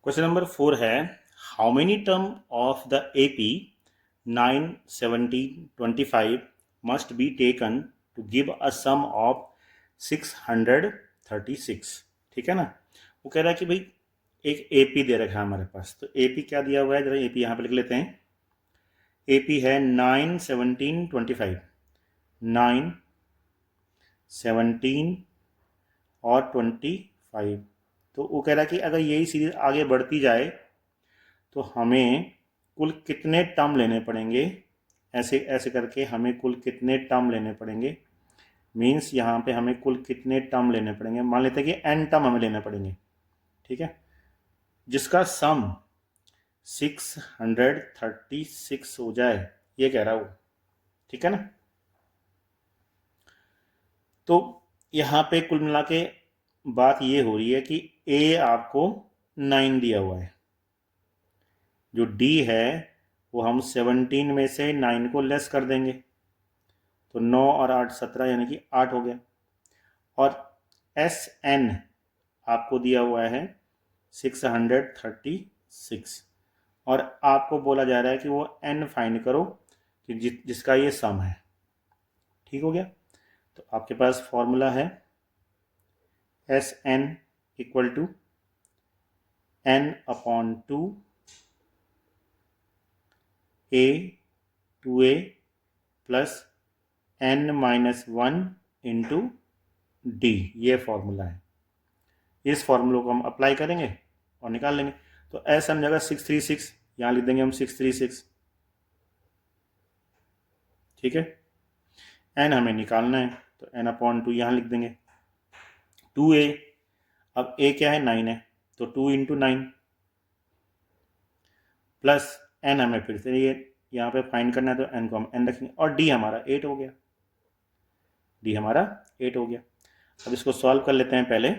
Question number 4 है, how many term of the AP 9, 17, 25 must be taken to give a sum of 636। ठीक है ना। वो कह रहा है कि भाई एक एपी दे रखा है हमारे पास, तो एपी क्या दिया हुआ है, जरा एपी यहाँ पे लिख लेते हैं। एपी है 9, 17, 25। 9, 17 और 25। तो वो कह रहा है कि अगर यही सीरीज आगे बढ़ती जाए तो हमें कुल कितने टर्म लेने पड़ेंगे, ऐसे ऐसे करके हमें कुल कितने टर्म लेने पड़ेंगे। मीन्स यहाँ पे हमें कुल कितने टर्म लेने पड़ेंगे, मान लेते हैं कि एन टर्म हमें लेने पड़ेंगे। ठीक है, जिसका सम 636 हो जाए, ये कह रहा वो। ठीक है ना। तो यहाँ पे कुल मिला के बात ये हो रही है कि ए आपको 9 दिया हुआ है, जो डी है वो हम 17 में से 9 को लेस कर देंगे, तो 9 और 8 17, यानी कि 8 हो गया। और एस एन आपको दिया हुआ है 636, और आपको बोला जा रहा है कि वो एन फाइंड करो कि जिसका ये सम है। ठीक हो गया। तो आपके पास फॉर्मूला है S n equal to n upon 2 a 2a plus n minus 1 into d. ये फॉर्मूला है। इस फॉर्मूले को हम अप्लाई करेंगे और निकाल लेंगे। तो एस एन जगह 636, यहाँ लिख देंगे हम 636। ठीक है, एन हमें निकालना है तो एन अपॉन 2 यहाँ लिख देंगे। 2a, अब a क्या है, 9 है, तो 2 इंटू 9 प्लस एन हमें फिर से ये यहाँ पे फाइंड करना है, तो एन को हम एन रखेंगे, और डी हमारा 8 हो गया। डी हमारा 8 हो गया। अब इसको सॉल्व कर लेते हैं पहले।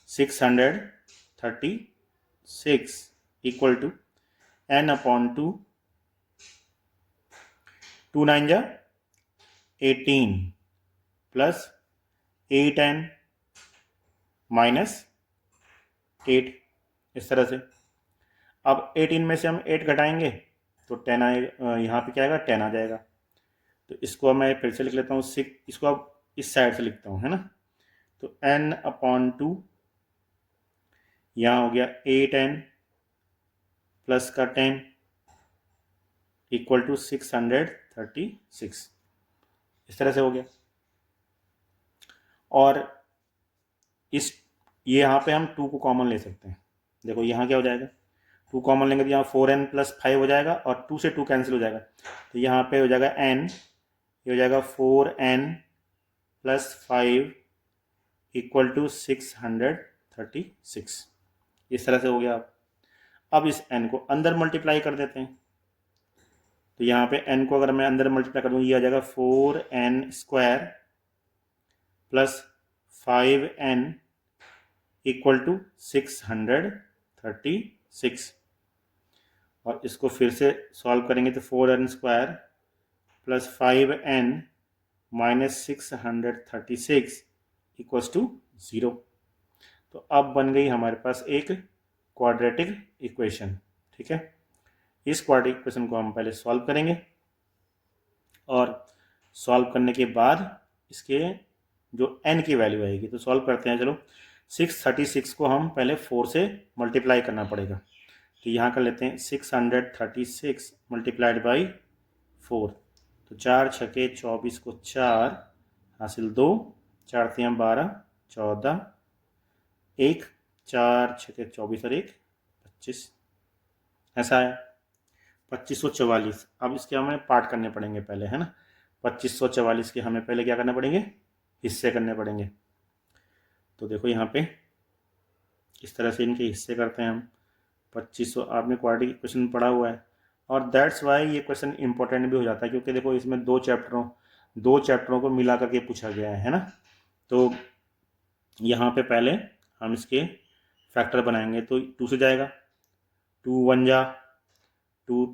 636 इक्वल टू एन अपॉन 2, 2 9 जा 18 प्लस 8n माइनस 8, इस तरह से। अब 18 में से हम 8 घटाएंगे तो 10 आए, यहाँ पे क्या आएगा, 10 आ जाएगा। तो इसको मैं फिर से लिख लेता हूँ 6, इसको अब इस साइड से लिखता हूँ, है ना। तो n अपॉन 2, यहाँ हो गया 8n प्लस का 10 इक्वल टू 636, इस तरह से हो गया। और इस ये यहाँ पे हम 2 को कॉमन ले सकते हैं। देखो यहाँ क्या हो जाएगा, 2 कॉमन लेंगे तो यहाँ 4n प्लस 5 हो जाएगा, और 2 से 2 कैंसिल हो जाएगा, तो यहाँ पे हो जाएगा n, ये हो जाएगा 4n प्लस 5 इक्वल टू 636, इस तरह से हो गया। अब इस n को अंदर मल्टीप्लाई कर देते हैं, तो यहाँ पे n को अगर मैं अंदर मल्टीप्लाई कर दूँ, ये आ जाएगा 4n square plus 5n equal to 636। और इसको फिर से सॉल्व करेंगे तो 4n square plus 5n minus 636 equals to 0। तो अब बन गई हमारे पास एक क्वाड्रेटिक इक्वेशन। ठीक है, इस क्वाड्रेटिक इक्वेशन को हम पहले सॉल्व करेंगे, और सॉल्व करने के बाद इसके जो n की वैल्यू आएगी, तो सॉल्व करते हैं। चलो, 636 को हम पहले 4 से मल्टीप्लाई करना पड़ेगा, तो यहाँ कर लेते हैं 636 मल्टीप्लाइड बाई 4। तो 4 छके 24 को 4 हासिल 2, 4 3 12 14, 1 4 छके 24 और 1 25, ऐसा है 2544। अब इसके हमें पार्ट करने पड़ेंगे पहले, है ना। 2544 के हमें पहले क्या करने पड़ेंगे, हिस्से करने पड़ेंगे। तो देखो यहाँ पे इस तरह से इनके हिस्से करते हैं हम। 2500 आपने क्वाड्रेटिक इक्वेशन पढ़ा हुआ है, और दैट्स वाई ये क्वेश्चन इंपॉर्टेंट भी हो जाता है, क्योंकि देखो इसमें दो चैप्टरों को मिला करके पूछा गया है ना। तो यहाँ पे पहले हम इसके फैक्टर बनाएंगे, तो 2 से जाएगा, 2 1 जा, 2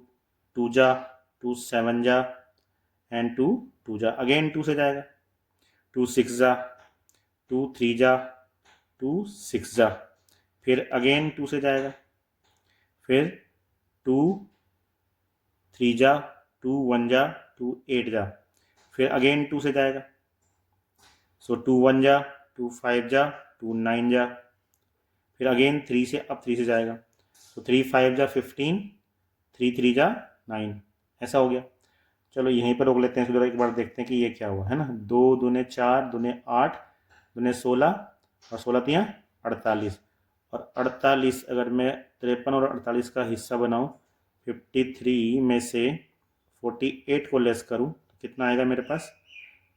2 जा, 2 7 जा, एंड 2 2 जा, अगेन 2 से जाएगा, 2 6 जा, 2 3 जा, 2 6 जा, फिर अगेन 2 से जाएगा, फिर 2 3 जा, 2 1 जा, 2 8 जा, फिर अगेन 2 से जाएगा, सो 2 1 जा, 2 5 जा, 2 9 जा, फिर अगेन 3 से, अब 3 से जाएगा, तो 3 5 जा 15, 3 3 जा 9, ऐसा हो गया। चलो यहीं पर रोक लेते हैं, फिर एक बार देखते हैं कि ये क्या हुआ, है ना। 2 दूने 4, दूने 8, दूने 16 और 16 तियाँ 48, और 48 अगर मैं 53 और 48 का हिस्सा बनाऊं, 53 में से 48 को लेस करूं तो कितना आएगा मेरे पास,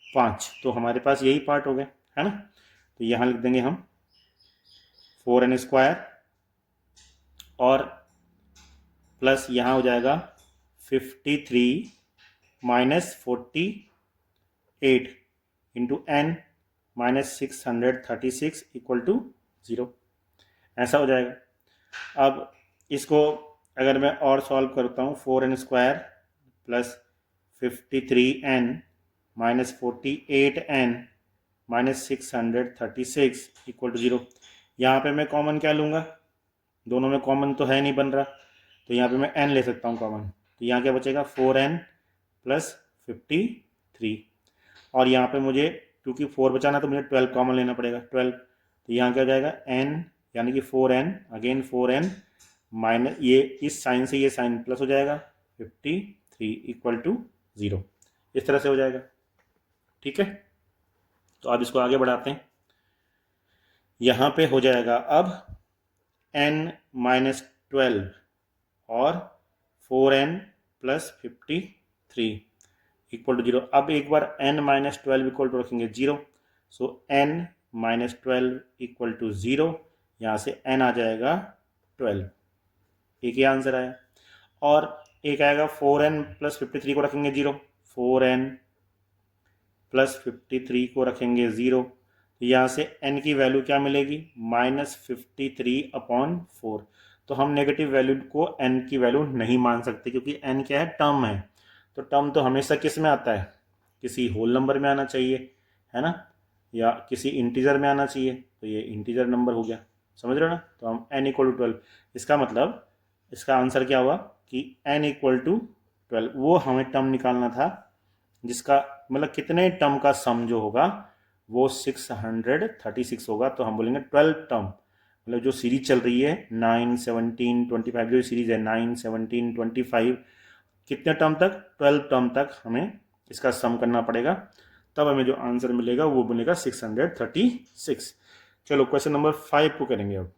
5। तो हमारे पास यही पार्ट हो गया, है ना। तो यहाँ लिख देंगे हम 4n² और प्लस यहाँ हो जाएगा 53 minus 48 into n minus 636 equal to 0, ऐसा हो जाएगा। अब इसको अगर मैं और सॉल्व करता हूँ, 4n² plus 53n minus 48n minus 636 equal to 0। यहाँ पे मैं कॉमन क्या लूँगा, दोनों में कॉमन तो है नहीं बन रहा, तो यहाँ पे मैं n ले सकता हूँ कॉमन, तो यहाँ क्या बचेगा 4n प्लस 53, और यहाँ पे मुझे क्योंकि 4 बचाना तो मुझे 12 कॉमन लेना पड़ेगा, 12, तो यहाँ क्या हो जाएगा n यानी कि 4n, अगेन 4n माइनस ये इस साइन से ये साइन प्लस हो जाएगा 53 इक्वल टू 0, इस तरह से हो जाएगा। ठीक है, तो अब इसको आगे बढ़ाते हैं। यहाँ पे हो जाएगा अब n माइनस 12 और 4n प्लस 53 इक्वल टू 0। अब एक बार n माइनस 12 इक्वल टू रखेंगे 0, सो n माइनस 12 इक्वल टू 0, यहाँ से n आ जाएगा 12, एक ही आंसर आया। और एक आएगा 4n प्लस 53 को रखेंगे 0, 4n प्लस 53 को रखेंगे 0, तो यहाँ से n की वैल्यू क्या मिलेगी, -53/4। तो हम नेगेटिव वैल्यू को n की वैल्यू नहीं मान सकते, क्योंकि n क्या है, टर्म है, तो टर्म तो हमेशा किस में आता है, किसी होल नंबर में आना चाहिए, है ना, या किसी इंटीजर में आना चाहिए, तो ये इंटीजर नंबर हो गया, समझ रहे हो ना। तो हम n इक्वल टू 12, इसका मतलब इसका आंसर क्या हुआ कि n इक्वल टू 12, वो हमें टर्म निकालना था जिसका मतलब कितने टर्म का सम जो होगा वो 636 होगा। तो हम बोलेंगे 12 टर्म, मतलब जो सीरीज चल रही है 9 17 25, जो सीरीज है 9 17 25, कितने टर्म तक, 12 टर्म तक हमें इसका सम करना पड़ेगा, तब हमें जो आंसर मिलेगा वो बनेगा 636। चलो क्वेश्चन नंबर 5 को करेंगे अब।